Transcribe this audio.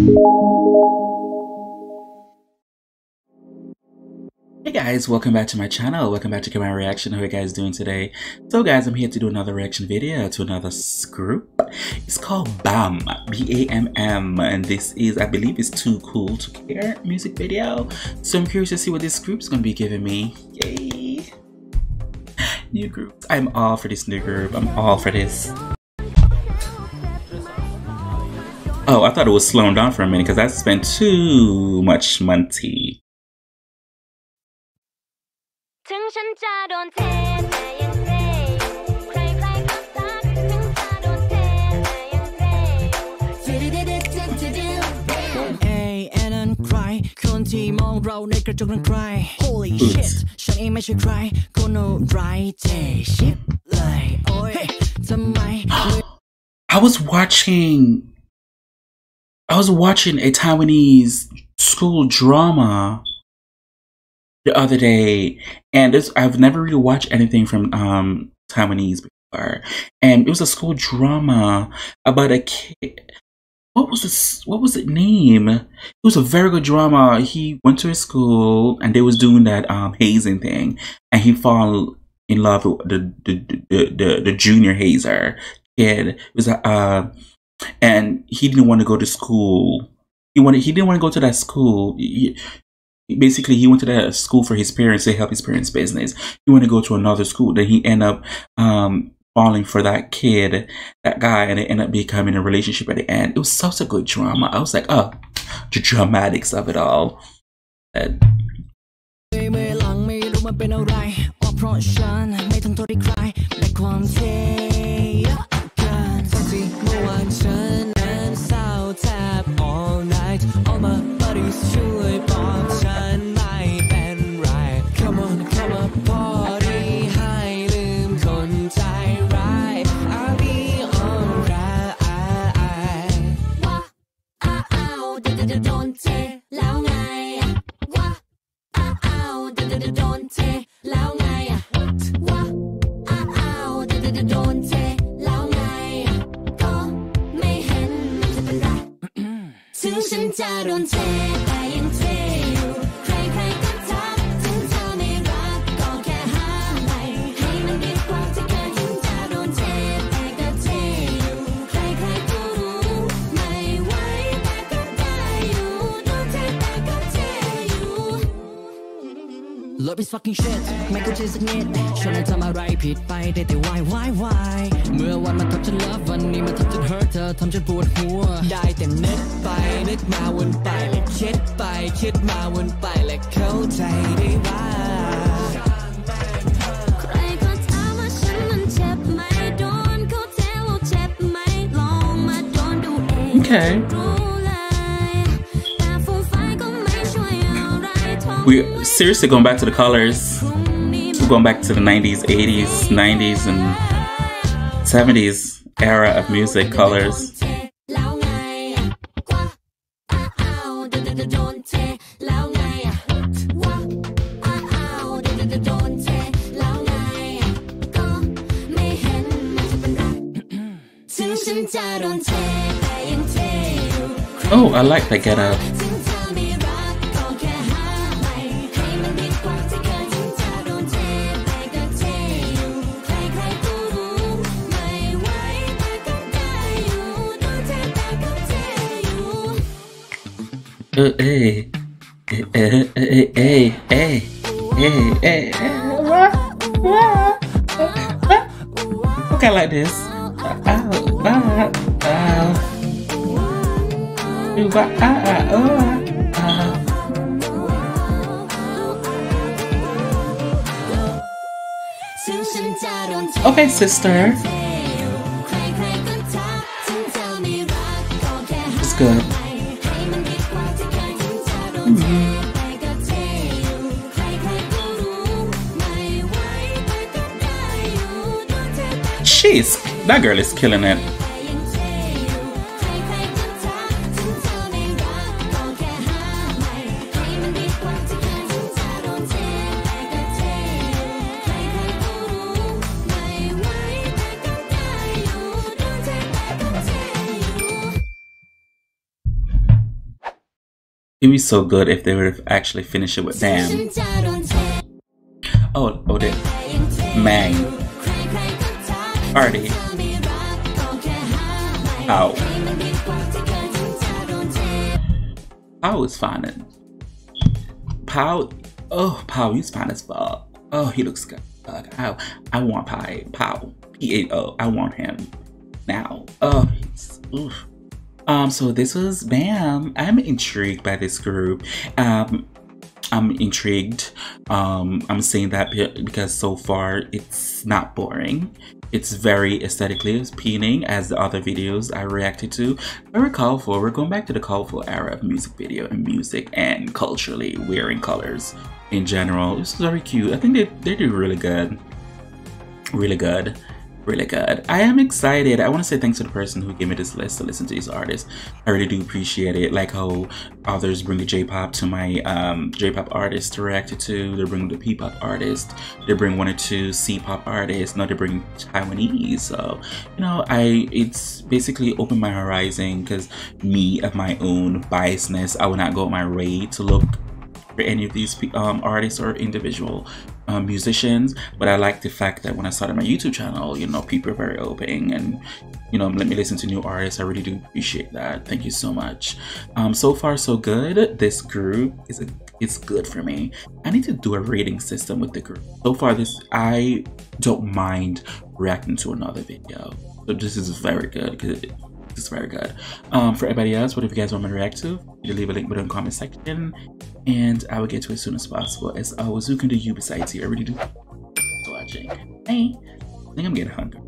Hey guys, welcome back to my channel. Welcome back to Kemari Reaction. How are you guys doing today? So guys, I'm here to do another reaction video to another group. It's called BAMM, B-A-M-M, and this is, I believe, it's 2cool2care music video. So I'm curious to see what this group's gonna be giving me. Yay! New group. I'm all for this new group. I'm all for this. Oh, I thought it was slowing down for a minute because I spent too much money. Holy shit ฉันเองไม่ใช่ใครคนอะไรเจ็บชิบเลยโอ้ยทำไม I was watching a Taiwanese school drama the other day, and I've never really watched anything from Taiwanese before, and it was a school drama about a kid. What was the name? It was a very good drama. He went to his school and they was doing that hazing thing, and he fall in love with the junior hazer kid. It was and he didn't want to go to school. He didn't want to go to that school. Basically, he went to that school for his parents to help his parents' business. He wanted to go to another school. Then he ended up falling for that kid, that guy, and it ended up becoming a relationship at the end. It was such a good drama. I was like, oh, the dramatics of it all. Love is fucking shit ไม่เข้าใจสักนิดฉันทำอะไรผิดไปได้แต่ why เมื่อวันมาทำฉัน love วันนี้มาทำฉัน hurt เธอทำฉันปวดหัวได้แต่นึกไปนึกมาวนไปและคิดไปคิดมาวนไปและเข้าใจได้ว่าใครก็ถามว่าฉันนั้นเจ็บไหมโดนเขาแทงว่าเจ็บไหมลองมาโดนดูเอง Okay. We're seriously going back to the colors. We're going back to the 90s, 80s, 90s, and 70s era of music colors. Oh, I like that getup. Hey. Okay, like this. Okay, sister. It's good. That girl is killing it. It'd be so good if they would have actually finished it with bamm. Oh, they Mang. Party. Ow. Pow is fine. Pow. Oh, Pow, he's fine as fuck. Oh, he looks good. I want Pow. P-A-O. I want him now. Oh, he's. Oof. So this was bamm. I'm intrigued by this group. I'm intrigued. I'm saying that because so far it's not boring. It's very aesthetically appealing, as the other videos I reacted to. Very colorful. We're going back to the colorful era of music video and music and culturally wearing colors in general. This is very cute. I think they do really good. Really good. Really good. I am excited. I want to say thanks to the person who gave me this list to listen to these artists. I really do appreciate it. Like how others bring the J-pop to my J-pop artists to react to. They bring the P-pop artist. They bring 1 or 2 C-pop artists. Now they bring Taiwanese. So, you know, it's basically opened my horizon, because me, of my own biasness, I would not go out my way to look for any of these artists or individual musicians, but I like the fact that when I started my YouTube channel, you know, people are very open and, you know, let me listen to new artists. I really do appreciate that. Thank you so much. So far so good. This group is good for me. I need to do a rating system with the group. So far I don't mind reacting to another video, so this is very good, because it's very good. For everybody else, whatever you guys want me to react to, you leave a link below in the comment section, and I will get to it as soon as possible. As always, who can do you besides you? I really do. Thanks for watching. Hey, I think I'm getting hungry.